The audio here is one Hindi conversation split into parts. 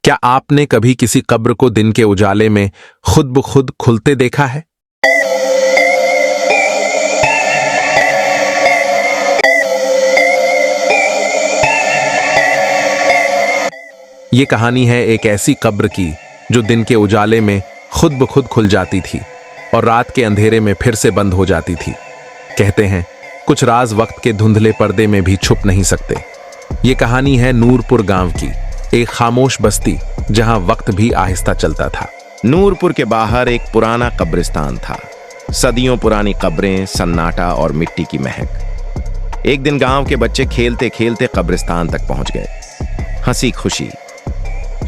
क्या आपने कभी किसी कब्र को दिन के उजाले में खुद ब खुद खुलते देखा है? ये कहानी है एक ऐसी कब्र की जो दिन के उजाले में खुद ब खुद खुल जाती थी और रात के अंधेरे में फिर से बंद हो जाती थी। कहते हैं कुछ राज वक्त के धुंधले पर्दे में भी छुप नहीं सकते। ये कहानी है नूरपुर गांव की, एक खामोश बस्ती जहां वक्त भी आहिस्ता चलता था। नूरपुर के बाहर एक पुराना कब्रिस्तान था। सदियों पुरानी कब्रें, सन्नाटा और मिट्टी की महक। एक दिन गांव के बच्चे खेलते खेलते कब्रिस्तान तक पहुंच गए। हंसी खुशी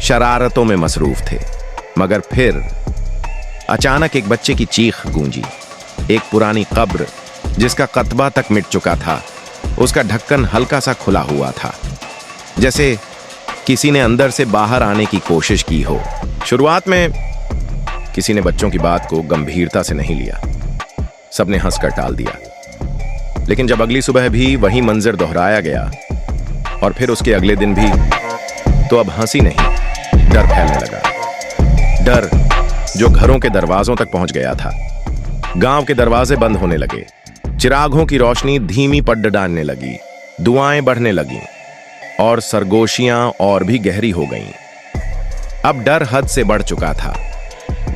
शरारतों में मसरूफ थे, मगर फिर अचानक एक बच्चे की चीख गूंजी। एक पुरानी कब्र जिसका कतबा तक मिट चुका था, उसका ढक्कन हल्का सा खुला हुआ था, जैसे किसी ने अंदर से बाहर आने की कोशिश की हो। शुरुआत में किसी ने बच्चों की बात को गंभीरता से नहीं लिया, सबने हंसकर टाल दिया। लेकिन जब अगली सुबह भी वही मंजर दोहराया गया और फिर उसके अगले दिन भी, तो अब हंसी नहीं, डर फैलने लगा। डर जो घरों के दरवाजों तक पहुंच गया था। गांव के दरवाजे बंद होने लगे, चिरागों की रोशनी धीमी पड़ डालने लगी, दुआएं बढ़ने लगीं और सरगोशियां और भी गहरी हो गईं। अब डर हद से बढ़ चुका था।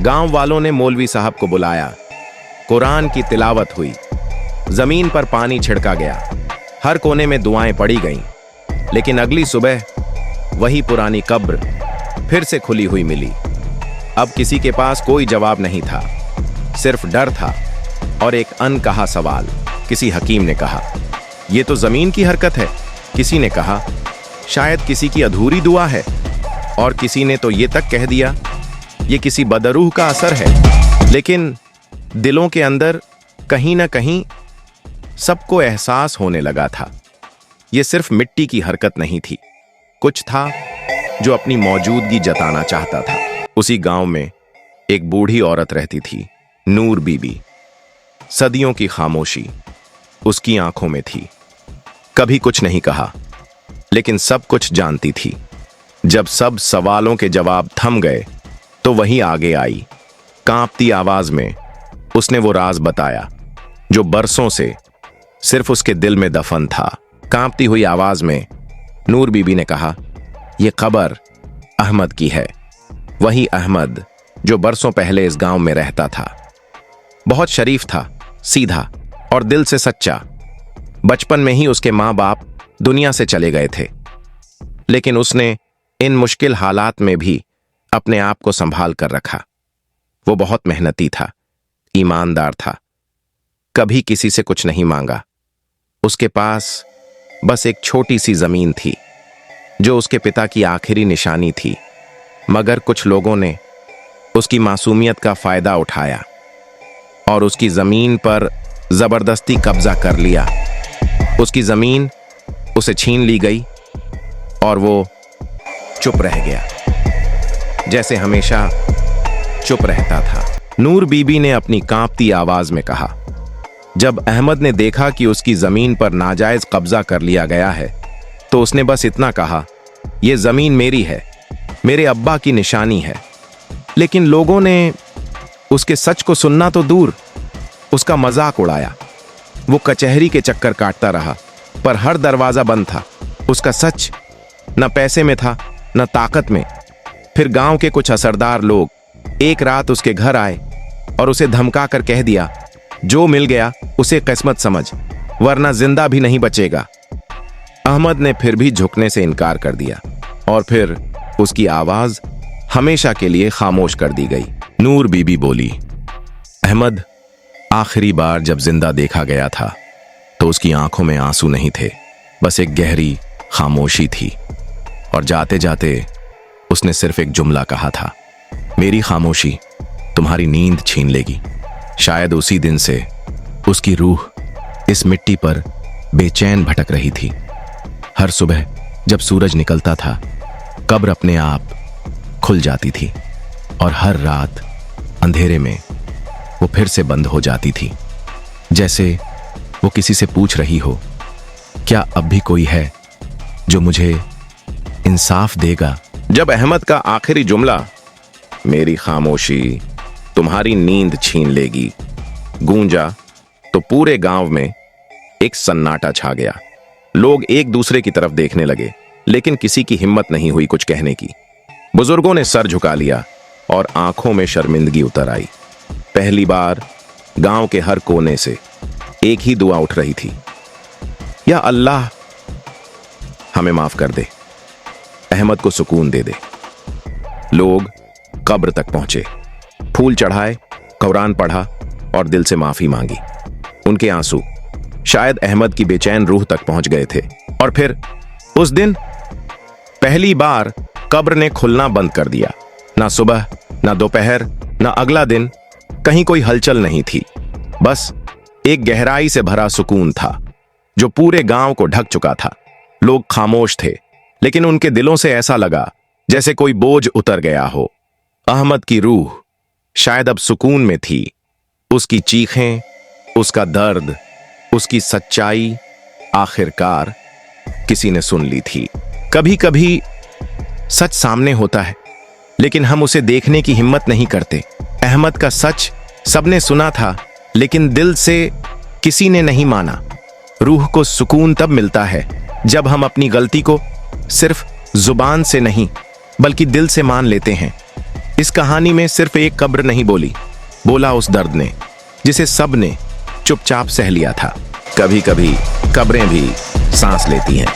गांव वालों ने मौलवी साहब को बुलाया, कुरान की तिलावत हुई, जमीन पर पानी छिड़का गया, हर कोने में दुआएं पड़ी गईं। लेकिन अगली सुबह वही पुरानी कब्र फिर से खुली हुई मिली। अब किसी के पास कोई जवाब नहीं था, सिर्फ डर था और एक अनकहा सवाल। किसी हकीम ने कहा, यह तो जमीन की हरकत है। किसी ने कहा, शायद किसी की अधूरी दुआ है। और किसी ने तो ये तक कह दिया, ये किसी बदरूह का असर है। लेकिन दिलों के अंदर कहीं ना कहीं सबको एहसास होने लगा था, ये सिर्फ मिट्टी की हरकत नहीं थी, कुछ था जो अपनी मौजूदगी जताना चाहता था। उसी गांव में एक बूढ़ी औरत रहती थी, नूर बीबी। सदियों की खामोशी उसकी आंखों में थी। कभी कुछ नहीं कहा, लेकिन सब कुछ जानती थी। जब सब सवालों के जवाब थम गए, तो वही आगे आई। कांपती आवाज में उसने वो राज बताया जो बरसों से सिर्फ उसके दिल में दफन था। कांपती हुई आवाज में नूर बीबी ने कहा, यह कब्र अहमद की है, वही अहमद जो बरसों पहले इस गांव में रहता था। बहुत शरीफ था, सीधा और दिल से सच्चा। बचपन में ही उसके माँ बाप दुनिया से चले गए थे, लेकिन उसने इन मुश्किल हालात में भी अपने आप को संभाल कर रखा। वो बहुत मेहनती था, ईमानदार था, कभी किसी से कुछ नहीं मांगा। उसके पास बस एक छोटी सी जमीन थी जो उसके पिता की आखिरी निशानी थी, मगर कुछ लोगों ने उसकी मासूमियत का फायदा उठाया और उसकी जमीन पर जबरदस्ती कब्जा कर लिया। उसकी जमीन उसे छीन ली गई और वो चुप रह गया, जैसे हमेशा चुप रहता था। नूर बीबी ने अपनी कांपती आवाज में कहा, जब अहमद ने देखा कि उसकी जमीन पर नाजायज कब्जा कर लिया गया है, तो उसने बस इतना कहा, यह जमीन मेरी है, मेरे अब्बा की निशानी है। लेकिन लोगों ने उसके सच को सुनना तो दूर, उसका मजाक उड़ाया। वो कचहरी के चक्कर काटता रहा, पर हर दरवाजा बंद था। उसका सच न पैसे में था, न ताकत में। फिर गांव के कुछ असरदार लोग एक रात उसके घर आए और उसे धमका कर कह दिया, जो मिल गया उसे किस्मत समझ, वरना जिंदा भी नहीं बचेगा। अहमद ने फिर भी झुकने से इनकार कर दिया और फिर उसकी आवाज हमेशा के लिए खामोश कर दी गई। नूर बीबी बोली, अहमद आखिरी बार जब जिंदा देखा गया था, तो उसकी आंखों में आंसू नहीं थे, बस एक गहरी खामोशी थी। और जाते जाते उसने सिर्फ एक जुमला कहा था, मेरी खामोशी तुम्हारी नींद छीन लेगी। शायद उसी दिन से उसकी रूह इस मिट्टी पर बेचैन भटक रही थी। हर सुबह जब सूरज निकलता था, कब्र अपने आप खुल जाती थी और हर रात अंधेरे में वो फिर से बंद हो जाती थी, जैसे वो किसी से पूछ रही हो, क्या अब भी कोई है जो मुझे इंसाफ देगा। जब अहमद का आखिरी जुमला, मेरी खामोशी तुम्हारी नींद छीन लेगी, गूंजा तो पूरे गांव में एक सन्नाटा छा गया। लोग एक दूसरे की तरफ देखने लगे, लेकिन किसी की हिम्मत नहीं हुई कुछ कहने की। बुजुर्गों ने सर झुका लिया और आंखों में शर्मिंदगी उतर आई। पहली बार गांव के हर कोने से एक ही दुआ उठ रही थी, या अल्लाह हमें माफ कर दे, अहमद को सुकून दे दे। लोग कब्र तक पहुंचे, फूल चढ़ाए, कुरान पढ़ा और दिल से माफी मांगी। उनके आंसू शायद अहमद की बेचैन रूह तक पहुंच गए थे। और फिर उस दिन पहली बार कब्र ने खुलना बंद कर दिया। ना सुबह, ना दोपहर, ना अगला दिन कहीं कोई हलचल नहीं थी। बस एक गहराई से भरा सुकून था जो पूरे गांव को ढक चुका था। लोग खामोश थे, लेकिन उनके दिलों से ऐसा लगा जैसे कोई बोझ उतर गया हो। अहमद की रूह शायद अब सुकून में थी। उसकी चीखें, उसका दर्द, उसकी सच्चाई आखिरकार किसी ने सुन ली थी। कभी कभी सच सामने होता है, लेकिन हम उसे देखने की हिम्मत नहीं करते। अहमद का सच सबने सुना था, लेकिन दिल से किसी ने नहीं माना। रूह को सुकून तब मिलता है जब हम अपनी गलती को सिर्फ जुबान से नहीं बल्कि दिल से मान लेते हैं। इस कहानी में सिर्फ एक कब्र नहीं बोला उस दर्द ने, जिसे सब ने चुपचाप सह लिया था। कभी कभी कब्रें भी सांस लेती हैं।